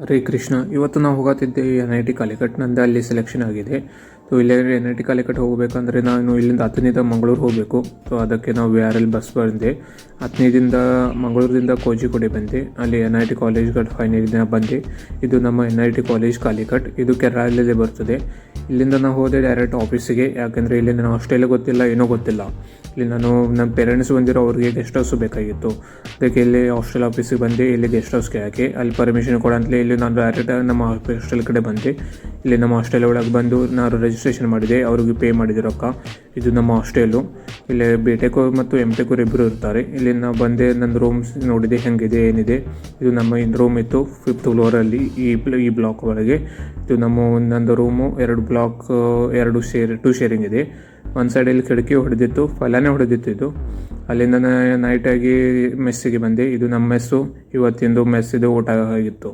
ಹರೇ ಕೃಷ್ಣ. ಇವತ್ತು ನಾವು ಹೋಗತ್ತಿದ್ದೆ NIT ಕಾಲಿಕಟ್. ನಂದು ಅಲ್ಲಿ ಸೆಲೆಕ್ಷನ್ ಆಗಿದೆ. ಸೊ ಇಲ್ಲಿ NIT ಕಾಲಿಕಟ್ ಹೋಗಬೇಕಂದ್ರೆ ನಾನು ಇಲ್ಲಿಂದ 10ನೇದ ಮಂಗಳೂರು ಹೋಗಬೇಕು. ಸೊ ಅದಕ್ಕೆ ನಾವು VRL ಬಸ್ ಬಂದೆ. 10ನೇದಿಂದ ಮಂಗಳೂರಿಂದ ಕೋಜಿಕೋಡೆ ಬಂದೆ. ಅಲ್ಲಿ NIT ಕಾಲೇಜ್ಗೆ ಫೈನಲ್ ದಿನ ಬಂದೆ. ಇದು ನಮ್ಮ NIT ಕಾಲೇಜ್ ಕಾಲಿಕಟ್. ಇದು ಕೆರಳಲ್ಲೇ ಬರ್ತದೆ. ಇಲ್ಲಿಂದ ನಾವು ಹೋದೆ ಡೈರೆಕ್ಟ್ ಆಫೀಸಿಗೆ. ಯಾಕೆಂದರೆ ಇಲ್ಲಿ ನಾನು ಹಾಸ್ಟೆಲ್ ಗೊತ್ತಿಲ್ಲ, ಏನೂ ಗೊತ್ತಿಲ್ಲ. ಇಲ್ಲಿ ನಮ್ಮ ಪೇರೆಂಟ್ಸ್ ಬಂದಿರೋ ಅವ್ರಿಗೆ ಗೆಸ್ಟ್ ಹೌಸ್ ಬೇಕಾಗಿತ್ತು. ಅದಕ್ಕೆ ಇಲ್ಲಿ ಹಾಸ್ಟೆಲ್ ಆಫೀಸಿಗೆ ಬಂದೆ. ಇಲ್ಲಿ ಗೆಸ್ಟ್ ಹೌಸ್ಗೆ ಹಾಕಿ ಅಲ್ಲಿ ಪರ್ಮಿಷನ್ ಕೊಡಂತಲೇ ಇಲ್ಲಿ ನಾನು ಡೈರೆಕ್ಟ್ ನಮ್ಮ ಹಾಸ್ಟೆಲ್ ಕಡೆ ಬಂದೆ. ಇಲ್ಲಿ ನಮ್ಮ ಹಾಸ್ಟೆಲ್ ಒಳಗೆ ಬಂದು ನಾನು ರಿಜಿಸ್ಟ್ರೇಷನ್ ಮಾಡಿದೆ. ಅವ್ರಿಗೆ ಪೇ ಮಾಡಿದೆ ರೊಕ್ಕ. ಇದು ನಮ್ಮ ಹಾಸ್ಟೆಲು. ಇಲ್ಲಿ BTech ಮತ್ತು MTech ಇಬ್ಬರು ಇರ್ತಾರೆ. ಇಲ್ಲಿ ನಾವು ಬಂದೆ. ನನ್ನ ರೂಮ್ಸ್ ನೋಡಿದೆ ಹೆಂಗಿದೆ ಏನಿದೆ. ಇದು ನಮ್ಮ ರೂಮ್ ಇತ್ತು 5th ಫ್ಲೋರಲ್ಲಿ ಈ ಬ್ಲಾಕ್ ಒಳಗೆ. ಇದು ನಂದು ರೂಮು 2 ಬ್ಲಾಕ್ 2 ಶೇರಿಂಗ್ ಇದೆ. ಒಂದು ಸೈಡಲ್ಲಿ ಕಿಟಕಿ ಹೊಡೆದಿತ್ತು, ಫಲಾನೇ ಹೊಡೆದಿತ್ತು. ಇದು ಅಲ್ಲಿಂದ ನೈಟಾಗಿ ಮೆಸ್ಸಿಗೆ ಬಂದೆ. ಇದು ನಮ್ಮ ಮೆಸ್ಸು. ಇವತ್ತಿಂದು ಮೆಸ್ಸಿದು ಊಟ ಆಗಿತ್ತು.